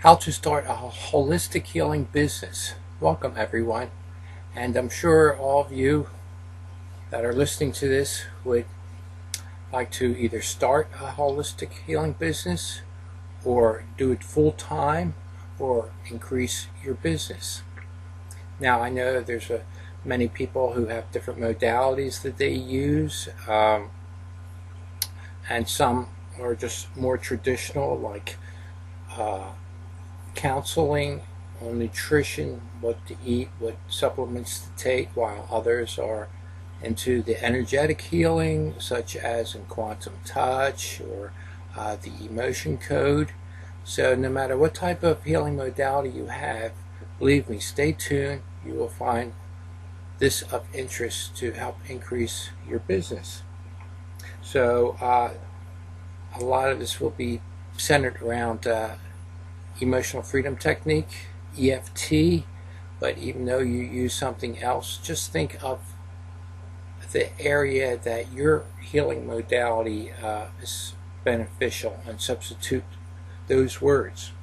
How to start a holistic healing business. Welcome everyone, and I'm sure all of you that are listening to this would like to either start a holistic healing business or do it full time or increase your business. Now I know there's many people who have different modalities that they use, and some are just more traditional, like counseling on nutrition, what to eat, what supplements to take, while others are into the energetic healing, such as in quantum touch or the emotion code. So no matter what type of healing modality you have, believe me, stay tuned. You will find this of interest to help increase your business. So a lot of this will be centered around emotional freedom technique, EFT, but even though you use something else, just think of the area that your healing modality is beneficial and substitute those words.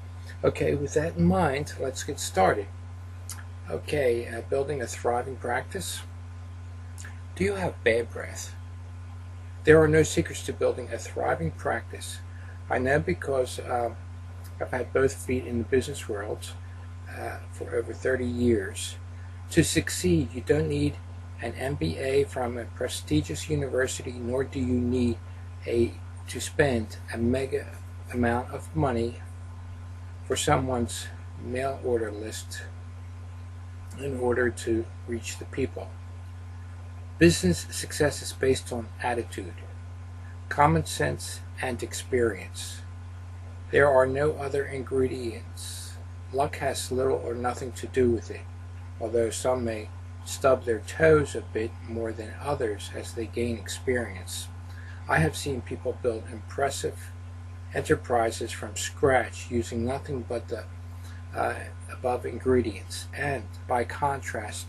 Okay, with that in mind, let's get started. Okay, building a thriving practice. Do you have bad breath? There are no secrets to building a thriving practice. I know because I've had both feet in the business world for over 30 years. To succeed, you don't need an MBA from a prestigious university, nor do you need to spend a mega amount of money for someone's mail order list in order to reach the people. Business success is based on attitude, common sense, and experience. There are no other ingredients. Luck has little or nothing to do with it, although some may stub their toes a bit more than others as they gain experience. I have seen people build impressive enterprises from scratch using nothing but the above ingredients, and by contrast,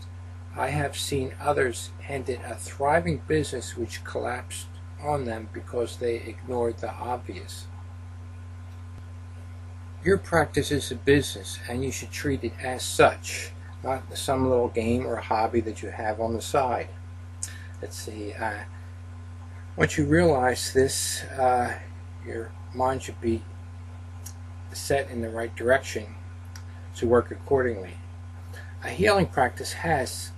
I have seen others handed a thriving business which collapsed on them because they ignored the obvious. Your practice is a business, and you should treat it as such, not some little game or hobby that you have on the side. Let's see. Once you realize this, your mind should be set in the right direction to work accordingly. A healing practice has,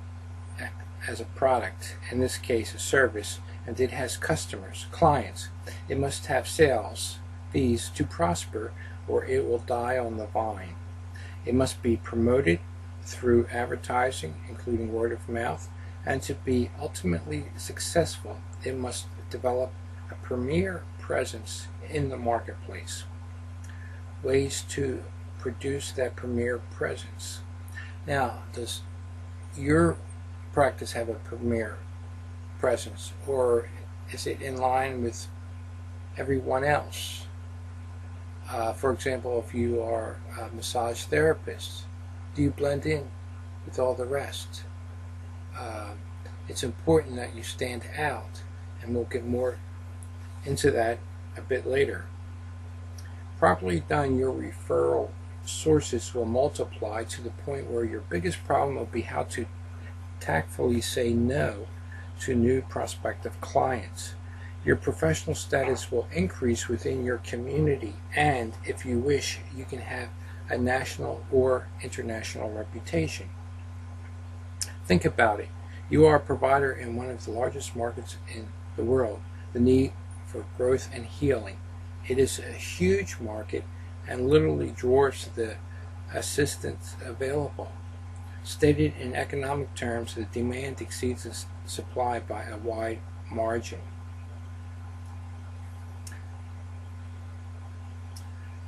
as a product, in this case a service, and it has customers, clients. It must have sales, these to prosper, or it will die on the vine. It must be promoted through advertising, including word of mouth, and to be ultimately successful, it must develop a premier presence in the marketplace. Ways to produce that premier presence. Now, does your practice have a premier presence, or is it in line with everyone else? For example, if you are a massage therapist, do you blend in with all the rest? It's important that you stand out, and we'll get more into that a bit later. Properly done, your referral sources will multiply to the point where your biggest problem will be how to tactfully say no to new prospective clients. Your professional status will increase within your community, and if you wish, you can have a national or international reputation. Think about it. You are a provider in one of the largest markets in the world, the need for growth and healing. It is a huge market and literally dwarfs the assistance available. Stated in economic terms, the demand exceeds the supply by a wide margin.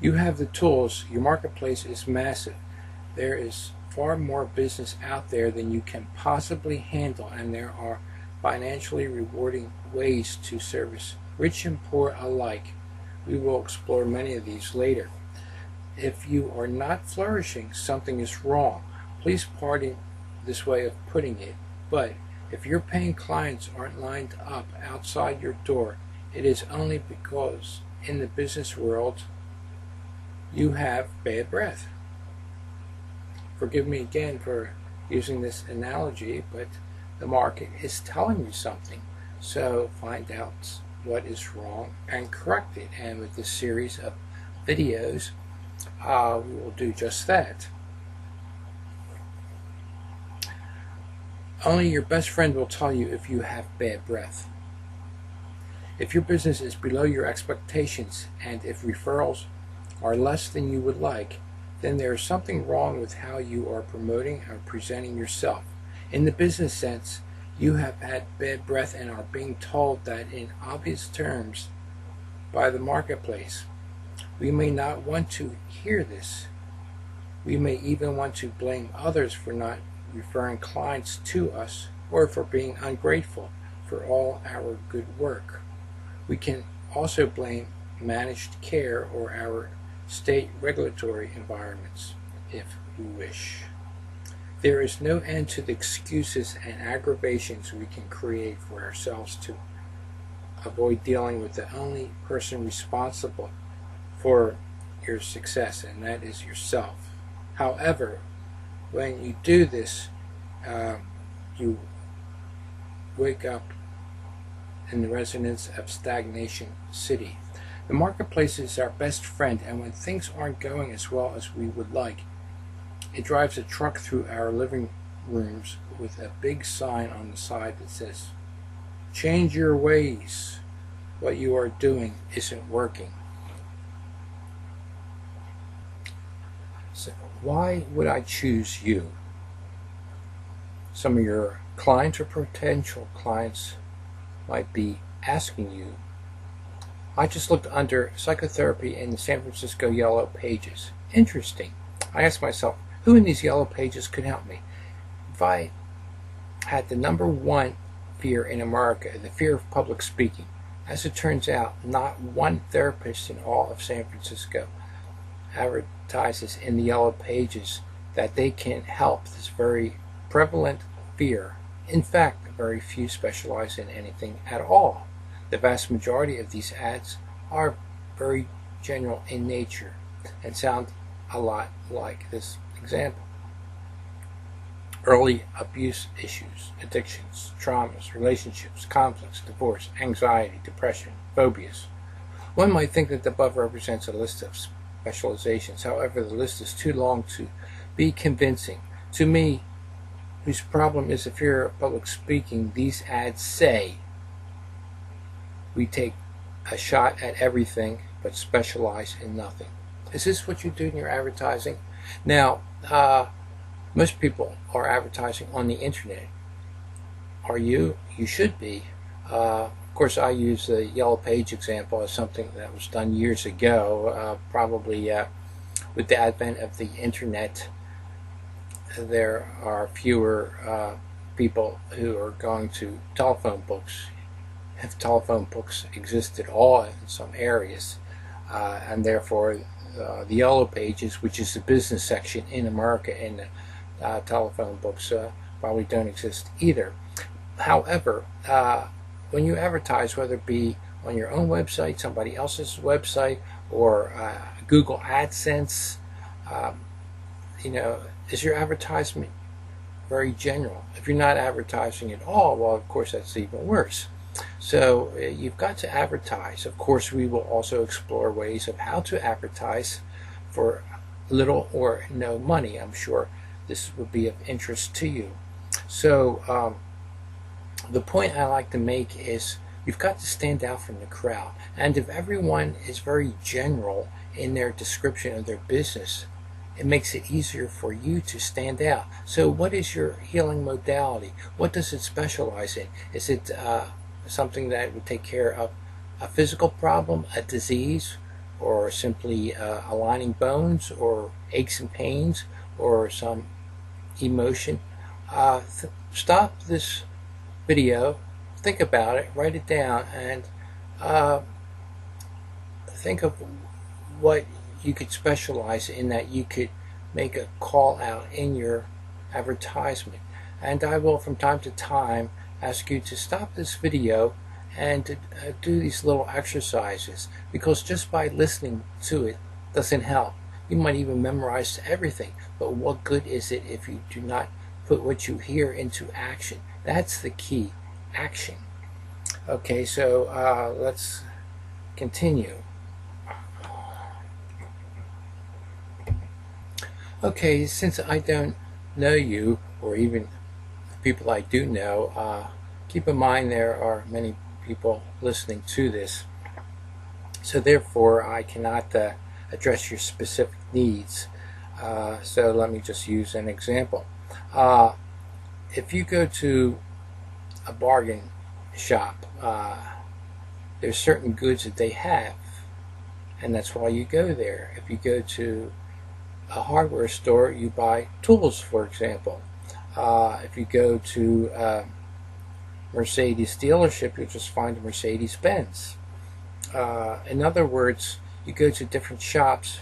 You have the tools. Your marketplace is massive. There is far more business out there than you can possibly handle, and there are financially rewarding ways to service rich and poor alike. We will explore many of these later. If you are not flourishing, something is wrong. Please pardon this way of putting it, but if your paying clients aren't lined up outside your door, it is only because in the business world you have bad breath. Forgive me again for using this analogy, but the market is telling you something. So find out what is wrong and correct it. And with this series of videos, we will do just that. Only your best friend will tell you if you have bad breath. If your business is below your expectations and if referrals are less than you would like, then there is something wrong with how you are promoting or presenting yourself. In the business sense, you have had bad breath and are being told that in obvious terms by the marketplace. We may not want to hear this. We may even want to blame others for not referring clients to us or for being ungrateful for all our good work. We can also blame managed care or our state regulatory environments, if we wish. There is no end to the excuses and aggravations we can create for ourselves to avoid dealing with the only person responsible for your success, and that is yourself. However, when you do this, you wake up in the resonance of stagnation city. The marketplace is our best friend, and when things aren't going as well as we would like, it drives a truck through our living rooms with a big sign on the side that says, "Change your ways. What you are doing isn't working." So why would I choose you? Some of your clients or potential clients might be asking you. I just looked under psychotherapy in the San Francisco Yellow Pages. Interesting. I asked myself, who in these yellow pages could help me? If I had the number one fear in America, the fear of public speaking, as it turns out, not one therapist in all of San Francisco advertises in the yellow pages that they can help this very prevalent fear. In fact, very few specialize in anything at all. The vast majority of these ads are very general in nature and sound a lot like this example. Early abuse issues, addictions, traumas, relationships, conflicts, divorce, anxiety, depression, phobias. One might think that the above represents a list of specializations. However, the list is too long to be convincing. To me, whose problem is the fear of public speaking, these ads say, we take a shot at everything but specialize in nothing. Is this what you do in your advertising? Now, most people are advertising on the internet. Are you? You should be. Of course, I use the Yellow Page example as something that was done years ago, probably with the advent of the internet. There are fewer people who are going to telephone books, if telephone books exist at all in some areas, and therefore the Yellow Pages, which is the business section in America in the telephone books, probably don't exist either. However, when you advertise, whether it be on your own website, somebody else's website, or Google AdSense, is your advertisement very general? If you're not advertising at all, well, of course, that's even worse. So you've got to advertise. Of course, we will also explore ways of how to advertise for little or no money. I'm sure this would be of interest to you. So the point I like to make is you've got to stand out from the crowd. And if everyone is very general in their description of their business, it makes it easier for you to stand out. So what is your healing modality? What does it specialize in? Is it something that would take care of a physical problem, a disease, or simply aligning bones, or aches and pains, or some emotion? Stop this video, think about it, write it down, and think of what you could specialize in, that you could make a call out in your advertisement. And I will from time to time ask you to stop this video and to do these little exercises, because just by listening to it doesn't help. You might even memorize everything, but what good is it if you do not put what you hear into action? That's the key, action. Okay, so let's continue. Okay, since I don't know you, or even the people I do know, keep in mind there are many people listening to this. So therefore, I cannot address your specific needs. So let me just use an example. If you go to a bargain shop, there's certain goods that they have, and that's why you go there. If you go to a hardware store, you buy tools, for example. If you go to a Mercedes dealership, you'll just find a Mercedes-Benz. In other words, you go to different shops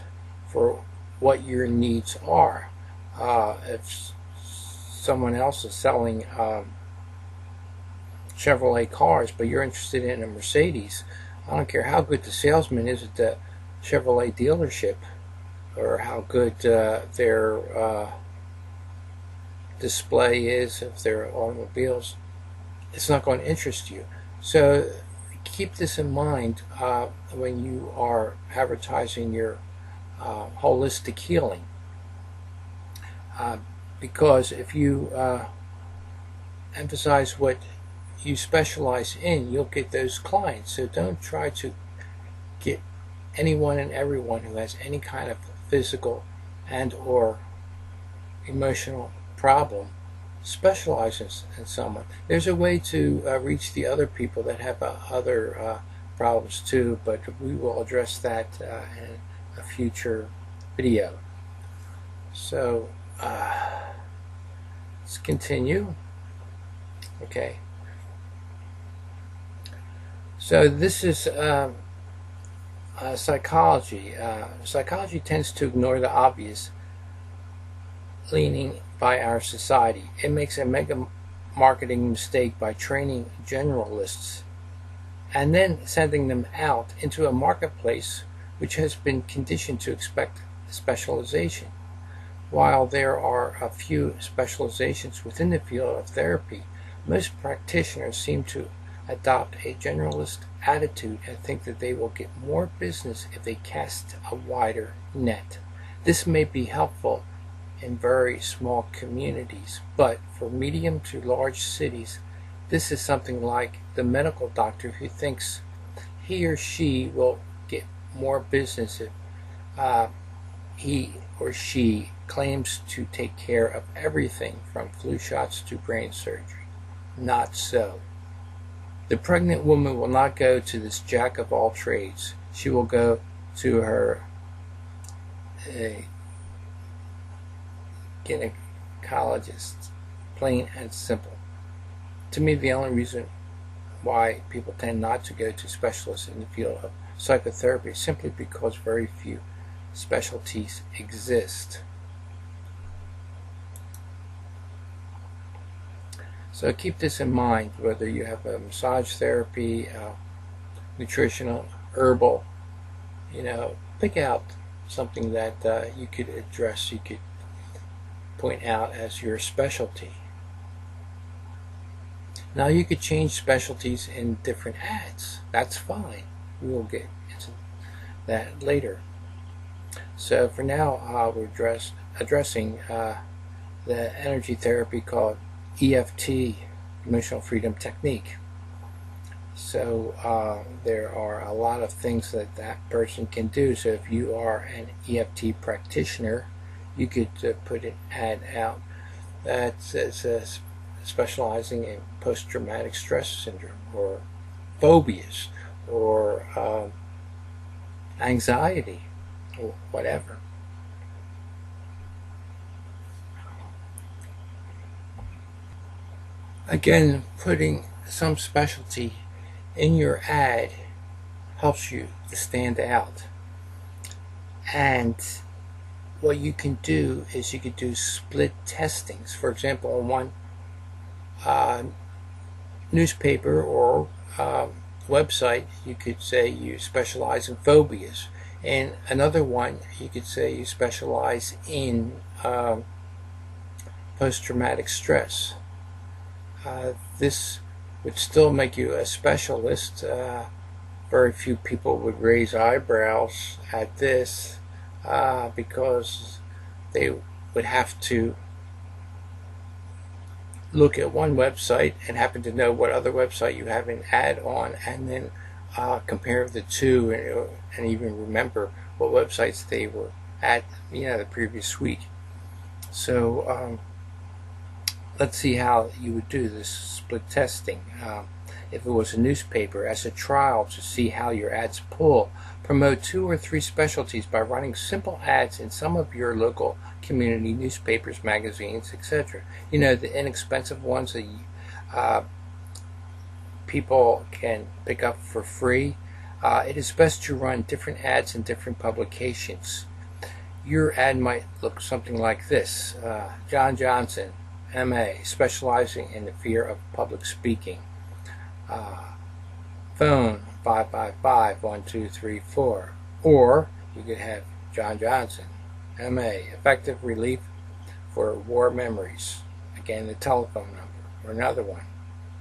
for what your needs are. If someone else is selling Chevrolet cars, but you're interested in a Mercedes, I don't care how good the salesman is at the Chevrolet dealership, or how good their display is of their automobiles, it's not going to interest you. So keep this in mind when you are advertising your holistic healing, because if you emphasize what you specialize in, you'll get those clients. So don't try to get anyone and everyone who has any kind of physical and or emotional problem specializes in someone. There's a way to reach the other people that have other problems too, but we will address that in a future video. So let's continue. Okay. So this is psychology. Psychology tends to ignore the obvious leaning by our society. It makes a mega marketing mistake by training generalists and then sending them out into a marketplace which has been conditioned to expect specialization. While there are a few specializations within the field of therapy, most practitioners seem to adopt a generalist attitude and think that they will get more business if they cast a wider net. This may be helpful in very small communities, but for medium to large cities, this is something like the medical doctor who thinks he or she will get more business if he or she claims to take care of everything from flu shots to brain surgery. Not so. The pregnant woman will not go to this jack of all trades. She will go to her gynecologist, plain and simple. To me, the only reason why people tend not to go to specialists in the field of psychotherapy is simply because very few specialties exist. So keep this in mind, whether you have a massage therapy, nutritional, herbal, pick out something that you could address, you could point out as your specialty. Now you could change specialties in different ads. That's fine. We will get into that later. So for now, we're addressing the energy therapy called EFT, Emotional Freedom Technique. So there are a lot of things that that person can do. So if you are an EFT practitioner, you could put an ad out that says specializing in post-traumatic stress syndrome or phobias or anxiety or whatever. Again, putting some specialty in your ad helps you to stand out. And what you can do is you could do split testings. For example, on one newspaper or website, you could say you specialize in phobias. And another one, you could say you specialize in post-traumatic stress. This would still make you a specialist. Very few people would raise eyebrows at this because they would have to look at one website and happen to know what other website you have an ad on, and then compare the two, and even remember what websites they were at, the previous week. So let's see how you would do this split testing. If it was a newspaper, as a trial to see how your ads pull, promote 2 or 3 specialties by running simple ads in some of your local community newspapers, magazines, etc. The inexpensive ones that people can pick up for free. It is best to run different ads in different publications. Your ad might look something like this. John Johnson, MA, specializing in the fear of public speaking. Phone 555-1234. Or you could have John Johnson, MA, effective relief for war memories. Again, the telephone number. Or another one,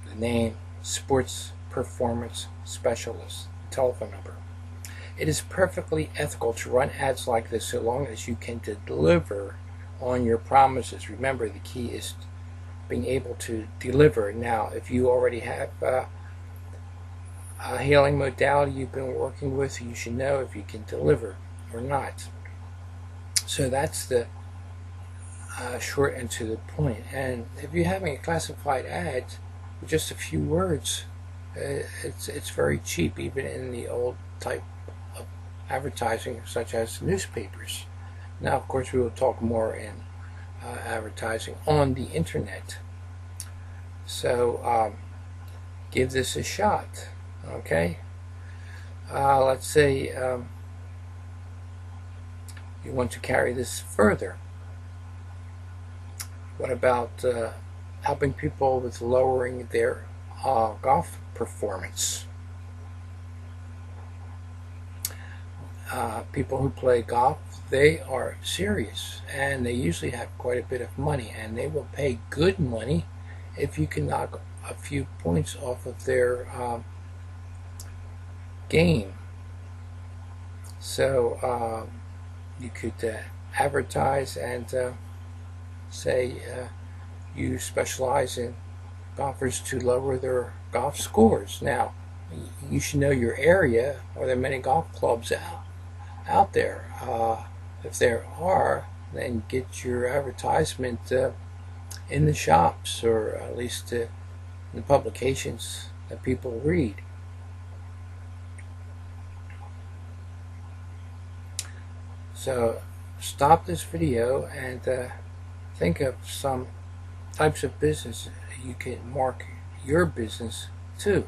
the name, sports performance specialist, telephone number. It is perfectly ethical to run ads like this so long as you can deliver on your promises. Remember, the key is being able to deliver. Now, if you already have a healing modality you've been working with, you should know if you can deliver or not. So that's the short and to the point. And if you're having a classified ad with just a few words, it's very cheap, even in the old type of advertising such as newspapers. Now, of course, we will talk more in advertising on the internet. So give this a shot. Okay, let's say you want to carry this further. What about helping people with lowering their golf performance? People who play golf, they are serious, and they usually have quite a bit of money, and they will pay good money if you can knock a few points off of their game. So you could advertise and say you specialize in golfers to lower their golf scores. Now, you should know your area. Are there many golf clubs out there? If there are, then get your advertisement in the shops, or at least in the publications that people read. So stop this video and think of some types of business you can mark your business to.